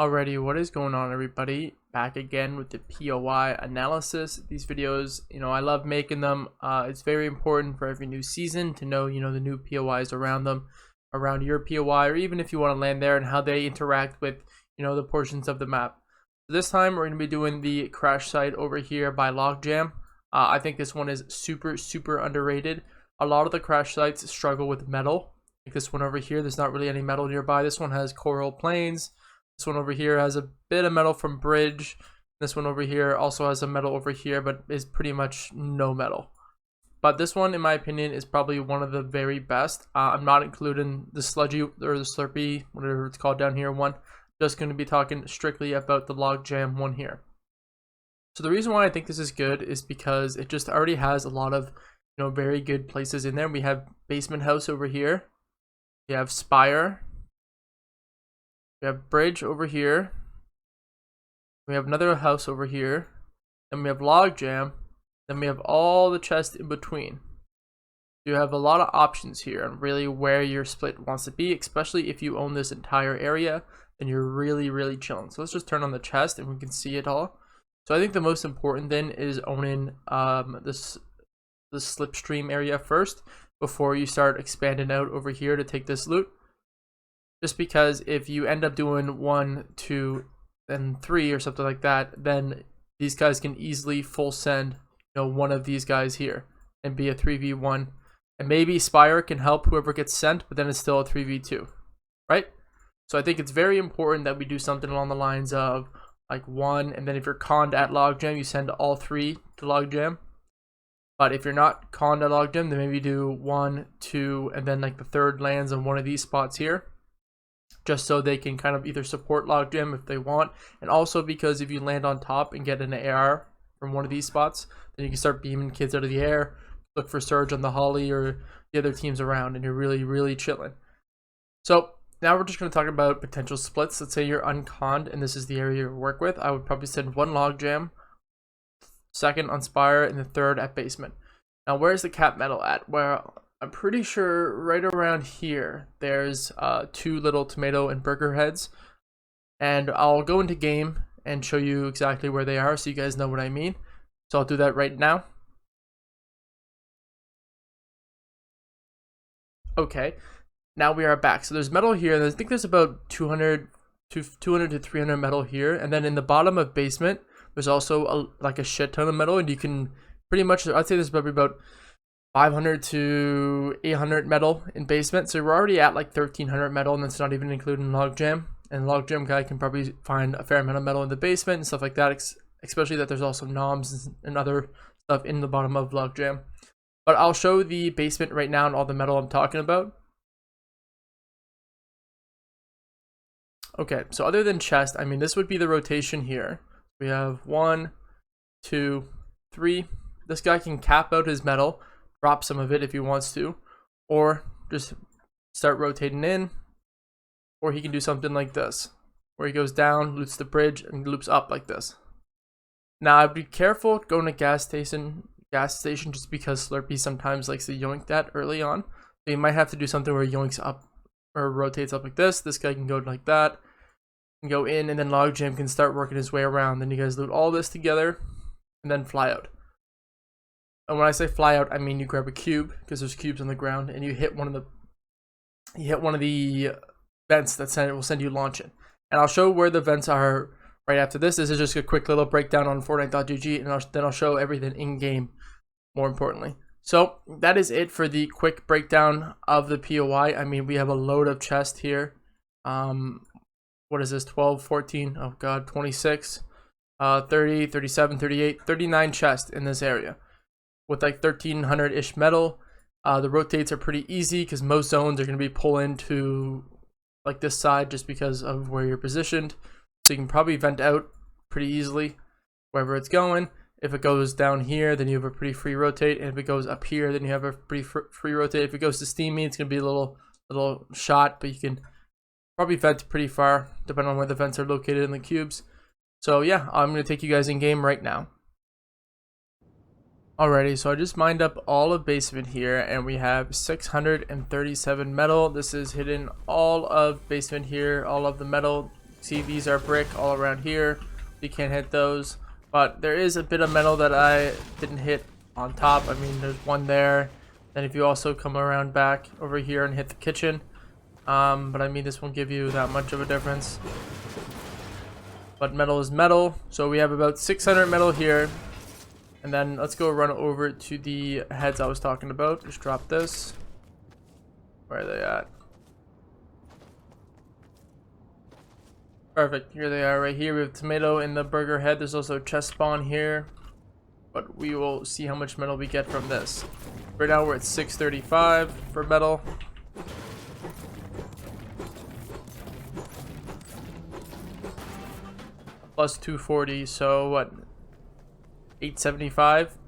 Alrighty, what is going on, everybody? Back again with the POI analysis. These videos, I love making them. It's very important for every new season to know, the new POIs around them, around your POI, or even if you want to land there and how they interact with, the portions of the map. So this time we're going to be doing the crash site over here by Logjam. I think this one is super underrated. A lot of the crash sites struggle with metal. Like this one over here, there's not really any metal nearby. This one has coral plains. This one over here has a bit of metal from bridge. This one over here also has a metal over here, but is pretty much no metal. But this one, in my opinion, is probably one of the very best. I'm not including the sludgy or the slurpy, whatever it's called down here one. Just going to be talking strictly about the Logjam one here. So the reason why I think this is good is because it just already has a lot of, very good places in there. We have basement house over here. We have Spire. We have bridge over here. We have another house over here. Then we have Logjam. Then we have all the chests in between. You have a lot of options here on really where your split wants to be, especially if you own this entire area, then you're really chilling. So let's just turn on the chest and we can see it all. So I think the most important then is owning the slipstream area first before you start expanding out over here to take this loot. Just because if you end up doing 1, 2, and 3 or something like that, then these guys can easily full send, one of these guys here and be a 3v1. And maybe Spire can help whoever gets sent, but then it's still a 3v2, right? So I think it's very important that we do something along the lines of like 1, and then if you're conned at Logjam, you send all 3 to Logjam. But if you're not conned at Logjam, then maybe do 1, 2, and then like the third lands on one of these spots here. Just so they can kind of either support Logjam if they want, and also because if you land on top and get an AR from one of these spots, then you can start beaming kids out of the air, look for Surge on the Holly or the other teams around, and you're really chilling. So now we're just going to talk about potential splits. Let's say you're unconned and this is the area you work with. I would probably send 1 Logjam, 2nd on Spire, and the 3rd at basement. Now where's the cap metal at? Well, I'm pretty sure right around here there's 2 little tomato and burger heads, and I'll go into game and show you exactly where they are so you guys know what I mean. So I'll do that right now. Okay, now we are back. So there's metal here, and I think there's about 200 to 300 metal here, and then in the bottom of basement there's also like a shit ton of metal, and you can pretty much, I'd say there's probably about 500 to 800 metal in basement, so we're already at like 1300 metal, and that's not even including Logjam. And Logjam guy can probably find a fair amount of metal in the basement and stuff like that, especially that there's also noms and other stuff in the bottom of Logjam. But I'll show the basement right now and all the metal I'm talking about. Okay, so other than chest, I mean, this would be the rotation here. We have 1, 2, 3. This guy can cap out his metal, drop some of it if he wants to, or just start rotating in, or he can do something like this where he goes down, loots the bridge, and loops up like this. Now I'd be careful going to gas station just because Slurpee sometimes likes to yoink that early on, so you might have to do something where he yoinks up or rotates up like this. This guy can go like that and go in, and then Logjam can start working his way around. Then you guys loot all this together and then fly out. And when I say fly out, I mean you grab a cube, because there's cubes on the ground, and you hit one of the vents that will send you launching. And I'll show where the vents are right after this. This is just a quick little breakdown on Fortnite.gg, and then I'll show everything in game, more importantly. So that is it for the quick breakdown of the POI. I mean, we have a load of chests here. What is this? 12, 14, oh god, 26, 30, 37, 38, 39 chests in this area, with like 1300-ish metal. The rotates are pretty easy because most zones are going to be pulling to like this side just because of where you're positioned. So you can probably vent out pretty easily wherever it's going. If it goes down here, then you have a pretty free rotate, and if it goes up here, then you have a pretty free rotate. If it goes to steamy, it's going to be a little shot, but you can probably vent pretty far depending on where the vents are located in the cubes. So yeah, I'm going to take you guys in game right now. Alrighty, so I just mined up all of basement here, and we have 637 metal. This is hidden all of basement here, all of the metal See, these are brick all around here. You can't hit those. But there is a bit of metal that I didn't hit on top. I mean, there's one there. Then if you also come around back over here and hit the kitchen. But I mean, this won't give you that much of a difference. But metal is metal. So we have about 600 metal here. And then let's go run over to the heads I was talking about. Just drop this. Where are they at? Perfect. Here they are right here. We have tomato in the burger head. There's also a chest spawn here. But we will see how much metal we get from this. Right now we're at 635 for metal. Plus 240, so what? 875.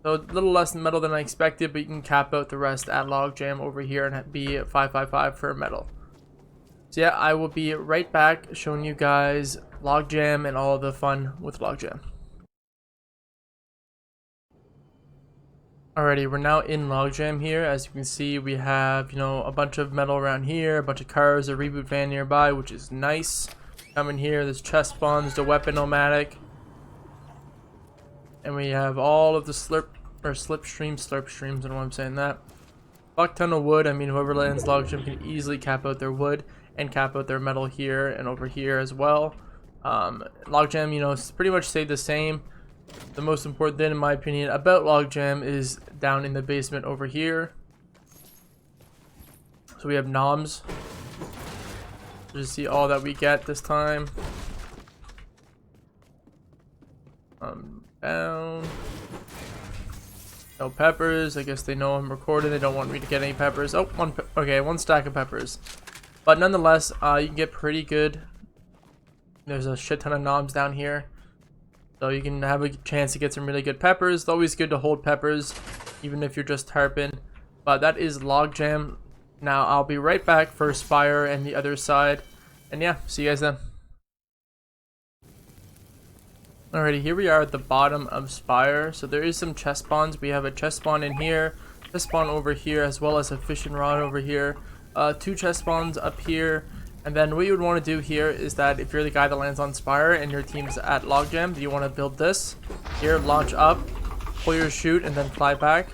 So a little less metal than I expected, but you can cap out the rest at Logjam over here and be at 555 for metal. So yeah, I will be right back showing you guys Logjam and all of the fun with Logjam. Alrighty, we're now in Logjam here. As you can see, we have, a bunch of metal around here, a bunch of cars, a reboot van nearby, which is nice. Come in here, there's chest spawns, the weapon nomadic. And we have all of the slipstreams, I don't know why I'm saying that. Fuck ton of wood. I mean, whoever lands Logjam can easily cap out their wood and cap out their metal here and over here as well. Logjam, pretty much stayed the same. The most important thing, in my opinion, about Logjam is down in the basement over here. So we have noms. Just see all that we get this time. Down. No peppers. I guess they know I'm recording. They don't want me to get any peppers. Oh, one stack of peppers. But nonetheless, you can get pretty good. There's a shit ton of knobs down here. So you can have a chance to get some really good peppers. It's always good to hold peppers, even if you're just tarping. But that is Logjam. Now I'll be right back for Spire and the other side. And yeah, see you guys then. Alrighty, here we are at the bottom of Spire. So there is some chest spawns. We have a chest spawn in here, chest spawn over here, as well as a fishing rod over here. 2 chest spawns up here. And then what you would want to do here is that if you're the guy that lands on Spire and your team's at Logjam, you want to build this. Here, launch up, pull your chute, and then fly back.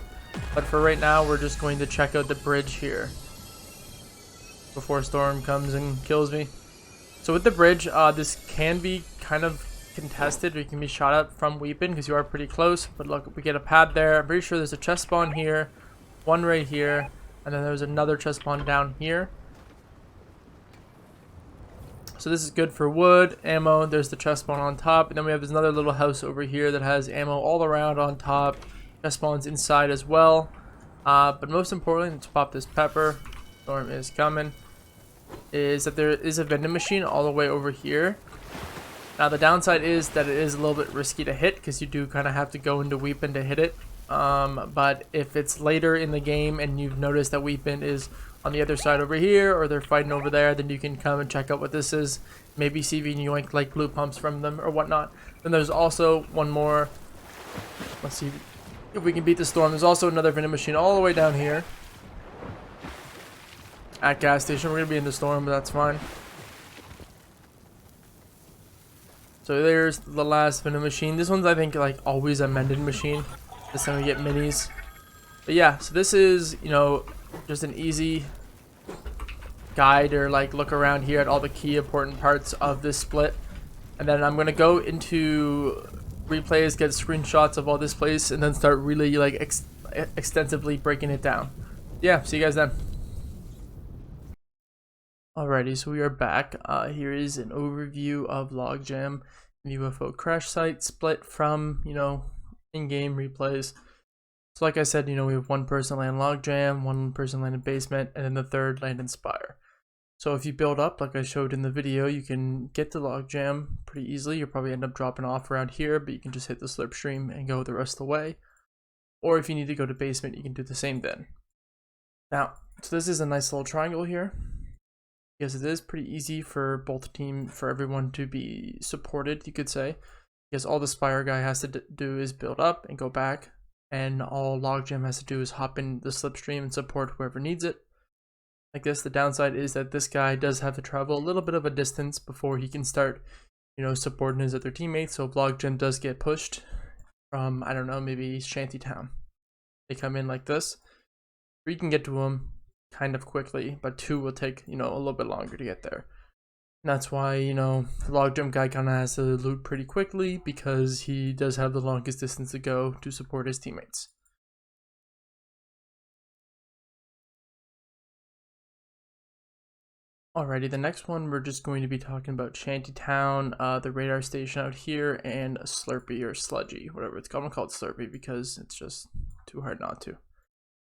But for right now, we're just going to check out the bridge here before Storm comes and kills me. So with the bridge, this can be kind of contested, or you can be shot at from weapon because you are pretty close. But look, we get a pad there. I'm pretty sure there's a chest spawn here, one right here, and then there's another chest spawn down here. So this is good for wood, ammo. There's the chest spawn on top, and then we have this another little house over here that has ammo all around on top. Chest spawns inside as well. But most importantly, let's pop this pepper. Storm is coming. Is that there is a vending machine all the way over here. Now the downside is that it is a little bit risky to hit because you do kind of have to go into weapon to hit it. But if it's later in the game and you've noticed that weapon is on the other side over here, or they're fighting over there, then you can come and check out what this is. Maybe see if you can yoink like blue pumps from them or whatnot. Then there's also one more. Let's see if we can beat the storm. There's also another vending machine all the way down here at gas station. We're gonna be in the storm, but that's fine. So there's the last vending machine. This one's, I think, like always a mended machine. This time we get minis. But yeah, so this is, just an easy guide or like look around here at all the key important parts of this split. And then I'm gonna go into replays, get screenshots of all this place, and then start really like extensively breaking it down. Yeah, see you guys then. Alrighty, so we are back. Here is an overview of Logjam and UFO Crashsite split from, in-game replays. So like I said, we have one person land Logjam, one person land in basement, and then the third land in Spire. So if you build up, like I showed in the video, you can get to Logjam pretty easily. You'll probably end up dropping off around here, but you can just hit the slipstream and go the rest of the way. Or if you need to go to basement, you can do the same then. Now, so this is a nice little triangle here. Because it is pretty easy for both team, for everyone to be supported, you could say. Because all the Spire guy has to do is build up and go back. And all Logjam has to do is hop in the slipstream and support whoever needs it. like this. The downside is that this guy does have to travel a little bit of a distance before he can start, you know, supporting his other teammates. So if Logjam does get pushed from, I don't know, maybe Shanty Town, they come in like this, 3 can get to him kind of quickly, but 2 will take, you know, a little bit longer to get there. And that's why, you know, the Logjam guy kind of has to loot pretty quickly, because he does have the longest distance to go to support his teammates. Alrighty, the next one we're just going to be talking about Shanty Town, the radar station out here, and Slurpy or Sludgy, whatever it's called. I'm gonna call it Slurpy because it's just too hard not to.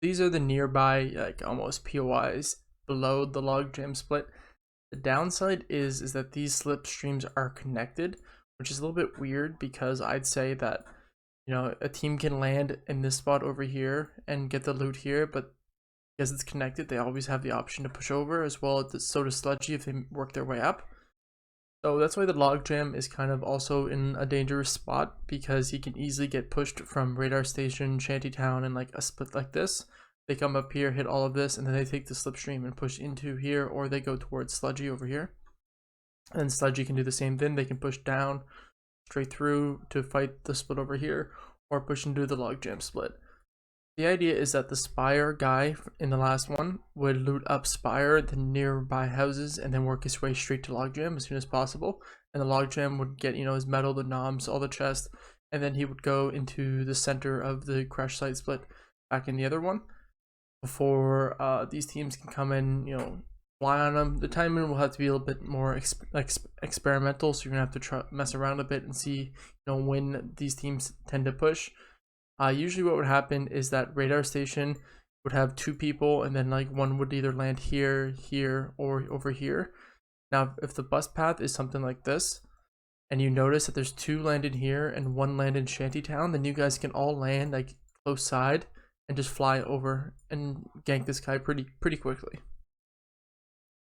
These are the nearby, like almost POIs below the Logjam split. The downside is that these slipstreams are connected, which is a little bit weird, because I'd say that, you know, a team can land in this spot over here and get the loot here, but because it's connected, they always have the option to push over, as well as so does Sludgy if they work their way up. So that's why the Logjam is kind of also in a dangerous spot, because he can easily get pushed from radar station, Shantytown, and like a split like this. They come up here, hit all of this, and then they take the slipstream and push into here, or they go towards Sludgy over here. And Sludgy can do the same thing. They can push down straight through to fight the split over here, or push into the Logjam split. The idea is that the Spire guy in the last one would loot up Spire, the nearby houses, and then work his way straight to Logjam as soon as possible. And the Logjam would get, you know, his metal, the noms, all the chests, and then he would go into the center of the Crashsite split back in the other one before these teams can come in, you know, fly on them. The timing will have to be a little bit more experimental, so you're gonna have to mess around a bit and see, you know, when these teams tend to push. Usually what would happen is that radar station would have 2 people, and then like one would either land here, here, or over here. Now if the bus path is something like this, and you notice that there's 2 landed here and 1 land in Shantytown, then you guys can all land like close side and just fly over and gank this guy pretty quickly.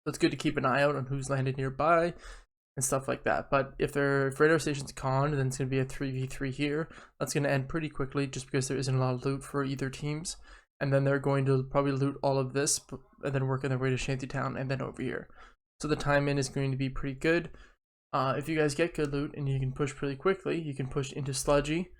So it's good to keep an eye out on who's landed nearby and stuff like that. But if radar station's con, then it's going to be a 3v3 here. That's going to end pretty quickly, just because there isn't a lot of loot for either teams. And then they're going to probably loot all of this and then work on their way to Shantytown and then over here. So the time in is going to be pretty good. If you guys get good loot and you can push pretty quickly, you can push into Sludgy.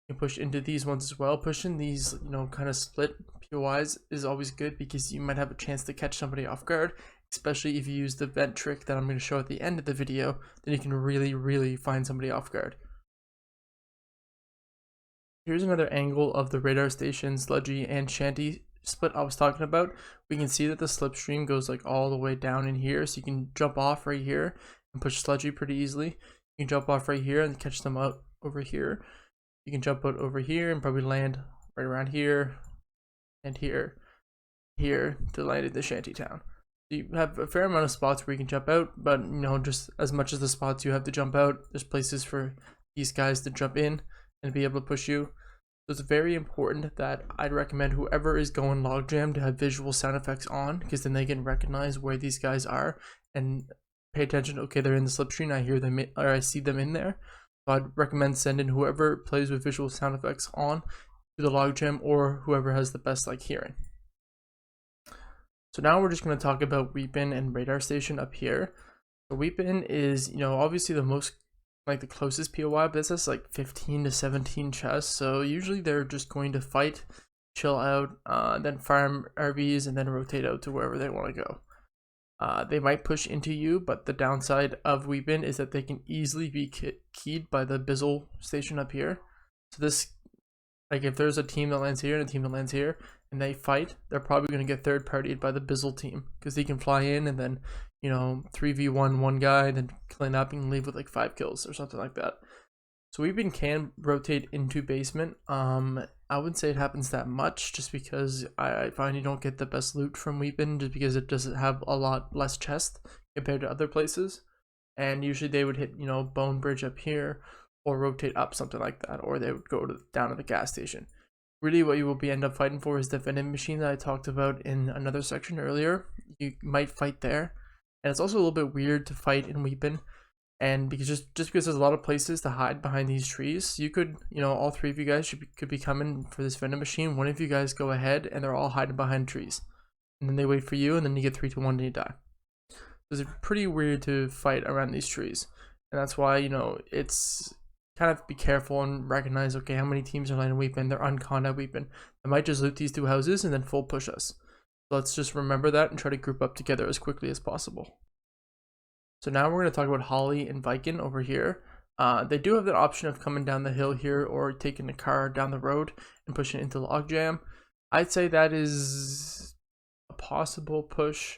You can push into these ones as well. Pushing these, you know, kind of split POIs is always good, because you might have a chance to catch somebody off guard, especially if you use the vent trick that I'm going to show at the end of the video. Then you can really find somebody off guard. Here's another angle of the radar station, Sludgy, and Shanty split I was talking about. We can see that the slipstream goes like all the way down in here, so you can jump off right here and push Sludgy pretty easily. You can jump off right here and catch them out over here. You can jump out over here and probably land right around here and here to land in the Shantytown. You have a fair amount of spots where you can jump out, but you know, just as much as the spots you have to jump out, there's places for these guys to jump in and be able to push you. So it's very important that I'd recommend whoever is going Logjam to have visual sound effects on, because then they can recognize where these guys are and pay attention. Okay, they're in the slipstream, I hear them or I see them in there. So I'd recommend sending whoever plays with visual sound effects on to the Logjam, or whoever has the best like hearing. So now we're just going to talk about Weapon and radar station up here. The Weapon is, you know, obviously the most, like the closest POI, but this has like 15 to 17 chests. So usually they're just going to fight, chill out, then farm RVs, and then rotate out to wherever they want to go. They might push into you, but the downside of Weapon is that they can easily be keyed by the Bizzle station up here. So this, like if there's a team that lands here and a team that lands here, and they fight, they're probably going to get third partied by the Bizzle team, because they can fly in and then, you know, 3v1 one guy, then clean up and leave with like 5 kills or something like that. So Weapon can rotate into basement. I wouldn't say it happens that much, just because I find you don't get the best loot from Weapon, just because it doesn't have a lot less chest compared to other places. And usually they would hit, you know, Bone Bridge up here, or rotate up, something like that, or they would go down to the gas station. Really what you will end up fighting for is the vending machine that I talked about in another section earlier. You might fight there, and it's also a little bit weird to fight in Weapon, and because just because there's a lot of places to hide behind these trees, you could, you know, all 3 of you guys could be coming for this vending machine. One of you guys go ahead and they're all hiding behind trees, and then they wait for you, and then you get 3 to 1 and you die. So it's pretty weird to fight around these trees, and that's why, you know, it's kind of be careful and recognize, okay, how many teams are landing weeping, they're unconned at weeping. They might just loot these 2 houses and then full push us. So let's just remember that and try to group up together as quickly as possible. So now we're going to talk about Holly and Viking over here. They do have the option of coming down the hill here or taking a car down the road and pushing into Logjam. I'd say that is a possible push.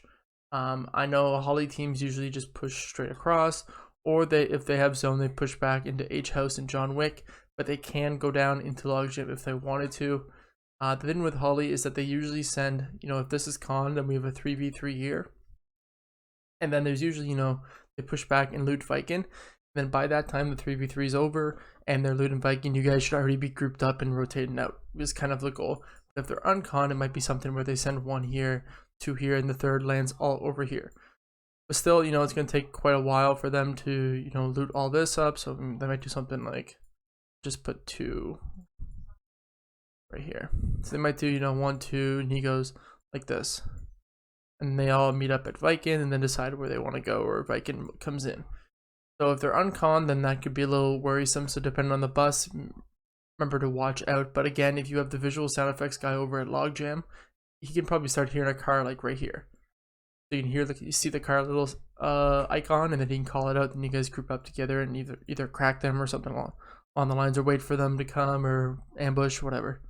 I know Holly teams usually just push straight across, or if they have zone, they push back into H House and John Wick, but they can go down into Logjam if they wanted to. The thing with Holly is that they usually send, you know, if this is con, then we have a 3v3 here. And then there's usually, you know, they push back and loot Viking. Then by that time, the 3v3 is over and they're looting Viking. You guys should already be grouped up and rotating out. Is kind of the goal. But if they're uncon, it might be something where they send 1 here, 2 here, and the 3rd lands all over here. But still, you know, it's going to take quite a while for them to, you know, loot all this up. So they might do something like just put 2 right here. So they might do, you know, 1, 2, and he goes like this. And they all meet up at Viking and then decide where they want to go, or Viking comes in. So if they're uncon, then that could be a little worrisome. So depending on the bus, remember to watch out. But again, if you have the visual sound effects guy over at Logjam, he can probably start hearing a car like right here. So you can hear, you see the car little icon, and then he can call it out. Then you guys group up together and either crack them or something along the lines, or wait for them to come or ambush, whatever.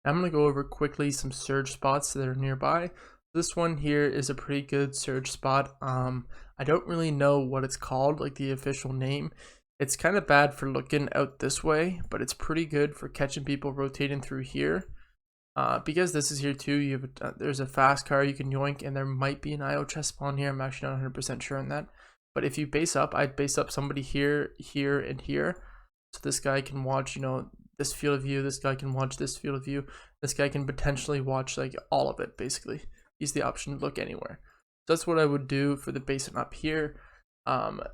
I'm gonna go over quickly some surge spots that are nearby. This one here is a pretty good surge spot. I don't really know what it's called, like the official name. It's kind of bad for looking out this way, but it's pretty good for catching people rotating through here. Because this is here too, you have there's a fast car you can yoink, and there might be an IO chest spawn here. I'm actually not 100% sure on that. But if you base up, I'd base up somebody here, here, and here. So this guy can watch, you know, this field of view. This guy can watch this field of view. This guy can potentially watch like all of it, basically. He's the option to look anywhere. So that's what I would do for the basing up here.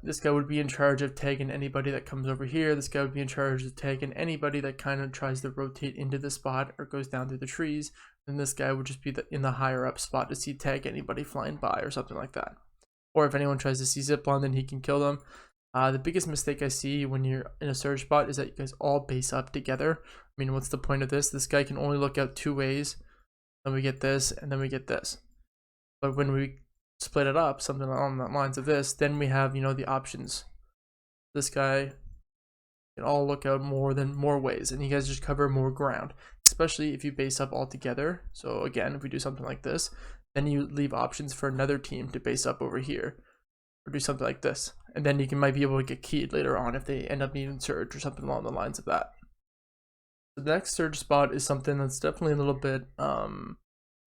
This guy would be in charge of tagging anybody that comes over here. This guy would be in charge of tagging anybody that kind of tries to rotate into the spot or goes down through the trees. And this guy would just be in the higher up spot to see tag anybody flying by or something like that. Or if anyone tries to see zipline, then he can kill them. The biggest mistake I see when you're in a surge spot is that you guys all base up together. I mean, what's the point of this? This guy can only look out 2 ways. Then we get this, and then we get this. But when we split it up, something along the lines of this, then we have, you know, the options. This guy can all look out more ways, and you guys just cover more ground, especially if you base up all together. So again, if we do something like this, then you leave options for another team to base up over here, or do something like this, and then you might be able to get keyed later on if they end up needing surge or something along the lines of that. The next surge spot is something that's definitely a little bit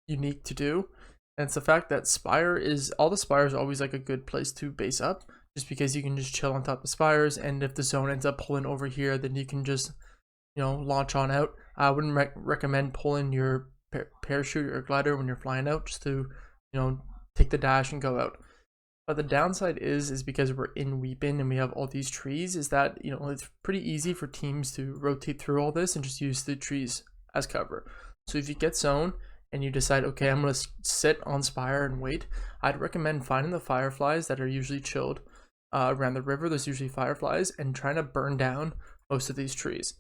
unique to do, and it's the fact that all the spires are always like a good place to base up, just because you can just chill on top of spires, and if the zone ends up pulling over here, then you can just, you know, launch on out. I wouldn't recommend pulling your parachute or glider when you're flying out, just to, you know, take the dash and go out. But the downside is because we're in Weepin and we have all these trees, is that, you know, it's pretty easy for teams to rotate through all this and just use the trees as cover. So if you get zone and you decide, okay, I'm going to sit on Spire and wait, I'd recommend finding the fireflies that are usually chilled around the river. There's usually fireflies, and trying to burn down most of these trees.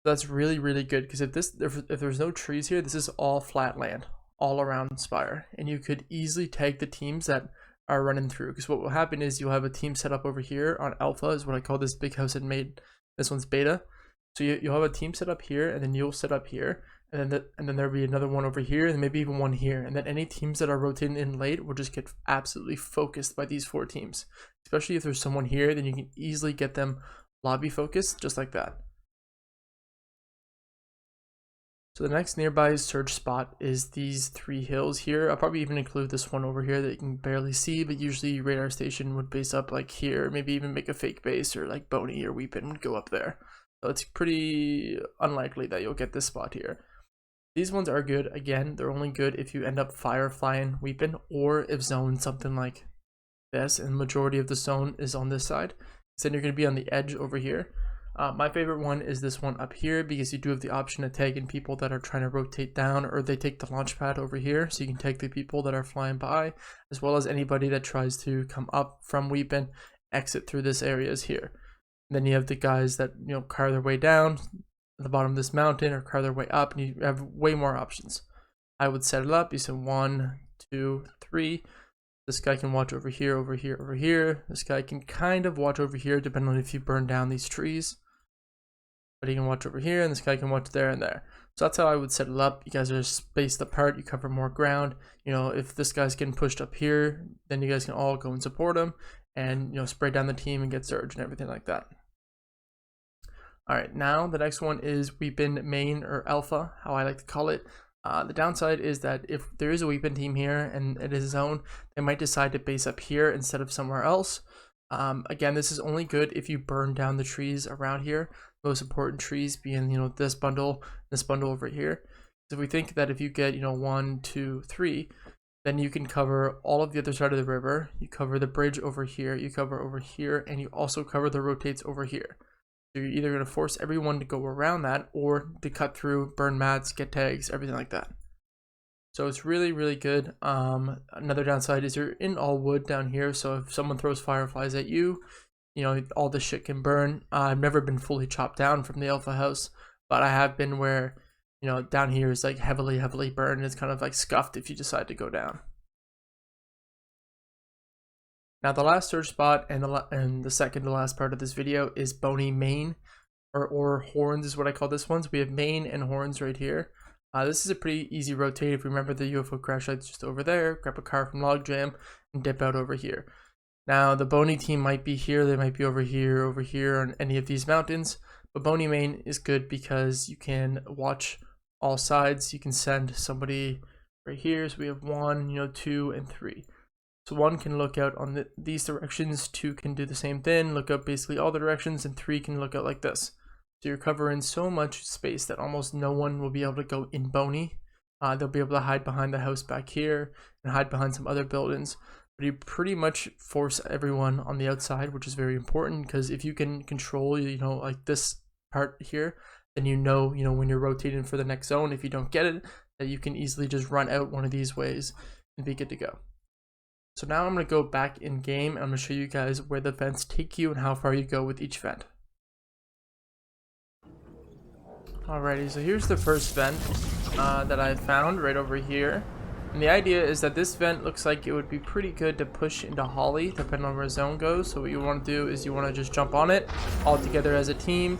That's really, really good, because if there's no trees here, this is all flat land all around Spire, and you could easily tag the teams that are running through, because what will happen is you'll have a team set up over here on alpha, is what I call this big house, and made this one's beta. So you'll have a team set up here, and then you'll set up here, and then there'll be another one over here, and maybe even one here, and then any teams that are rotating in late will just get absolutely focused by these 4 teams. Especially if there's someone here, then you can easily get them lobby focused just like that. So the next nearby surge spot is these 3 hills here. I'll probably even include this one over here that you can barely see, but usually radar station would base up like here, maybe even make a fake base, or like Boney or Weepin would go up there. So it's pretty unlikely that you'll get this spot here. These ones are good. Again, they're only good if you end up fireflying Weepin, or if zone something like this, and the majority of the zone is on this side. So then you're going to be on the edge over here. My favorite one is this one up here because you do have the option to tag in people that are trying to rotate down, or they take the launch pad over here, so you can tag the people that are flying by, as well as anybody that tries to come up from Weepin, exit through this areas here. And then you have the guys that carve their way down at the bottom of this mountain or carve their way up, and you have way more options. I would set it up. You said 1, 2, 3. This guy can watch over here, over here, over here. This guy can kind of watch over here, depending on if you burn down these trees. But he can watch over here, and this guy can watch there and there. So that's how I would set it up. You guys are spaced apart. You cover more ground. If this guy's getting pushed up here, then you guys can all go and support him, and spray down the team and get surge and everything like that. All right, now the next one is Weepin main or alpha, how I like to call it. The downside is that if there is a Weepin team here and it is zone, they might decide to base up here instead of somewhere else. Again, this is only good if you burn down the trees around here. Most important trees being this bundle over here. So if we think that if you get 1, 2, 3, then you can cover all of the other side of the river. You cover the bridge over here, you cover over here, and you also cover the rotates over here. So you're either going to force everyone to go around that, or to cut through, burn mats, get tags, everything like that. So it's really, really good. Another downside is you're in all wood down here, so if someone throws fireflies at you, all this shit can burn. I've never been fully chopped down from the alpha house, but I have been where, down here is like heavily burned. It's kind of like scuffed if you decide to go down. Now the last search spot and the second to last part of this video is bony main, or horns is what I call this one. So we have main and horns right here. This is a pretty easy rotate. If you remember, the UFO Crashsite's just over there. Grab a car from Logjam and dip out over here. Now the bony team might be here. They might be over here, on any of these mountains. But bony main is good because you can watch all sides. You can send somebody right here. So we have 1, 2, and 3. So 1 can look out on these directions, 2 can do the same thing, look out basically all the directions, and 3 can look out like this. So you're covering so much space that almost no one will be able to go in bony. They'll be able to hide behind the house back here and hide behind some other buildings. But you pretty much force everyone on the outside, which is very important, because if you can control, like this part here, then when you're rotating for the next zone, if you don't get it, that you can easily just run out one of these ways and be good to go. So now I'm going to go back in game, and I'm going to show you guys where the vents take you and how far you go with each vent. Alrighty, so here's the first vent that I found right over here. And the idea is that this vent looks like it would be pretty good to push into Holly, depending on where zone goes. So what you want to do is you want to just jump on it all together as a team.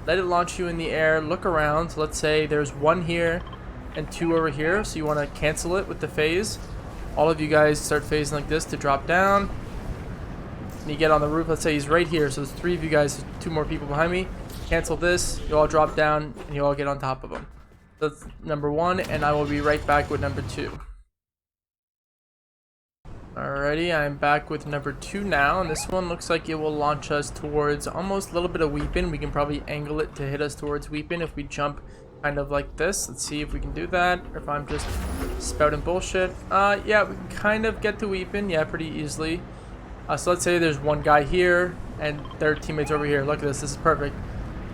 Let it launch you in the air, look around. So let's say there's 1 here and 2 over here. So you want to cancel it with the phase. All of you guys start phasing like this to drop down. And you get on the roof. Let's say he's right here. So there's 3 of you guys, 2 more people behind me. Cancel this. You all drop down and you all get on top of him. That's number 1, and I will be right back with number 2. Alrighty, I'm back with number 2 now, and this one looks like it will launch us towards almost a little bit of Weepin. We can probably angle it to hit us towards Weepin if we jump kind of like this. Let's see if we can do that, or if I'm just spouting bullshit. Yeah, we can kind of get to Weepin, yeah, pretty easily. So let's say there's 1 guy here, and their teammates over here. Look at this is perfect.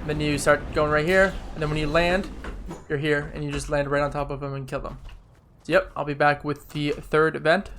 And then you start going right here, and then when you land, you're here, and you just land right on top of them and kill them. So, yep, I'll be back with the 3rd event.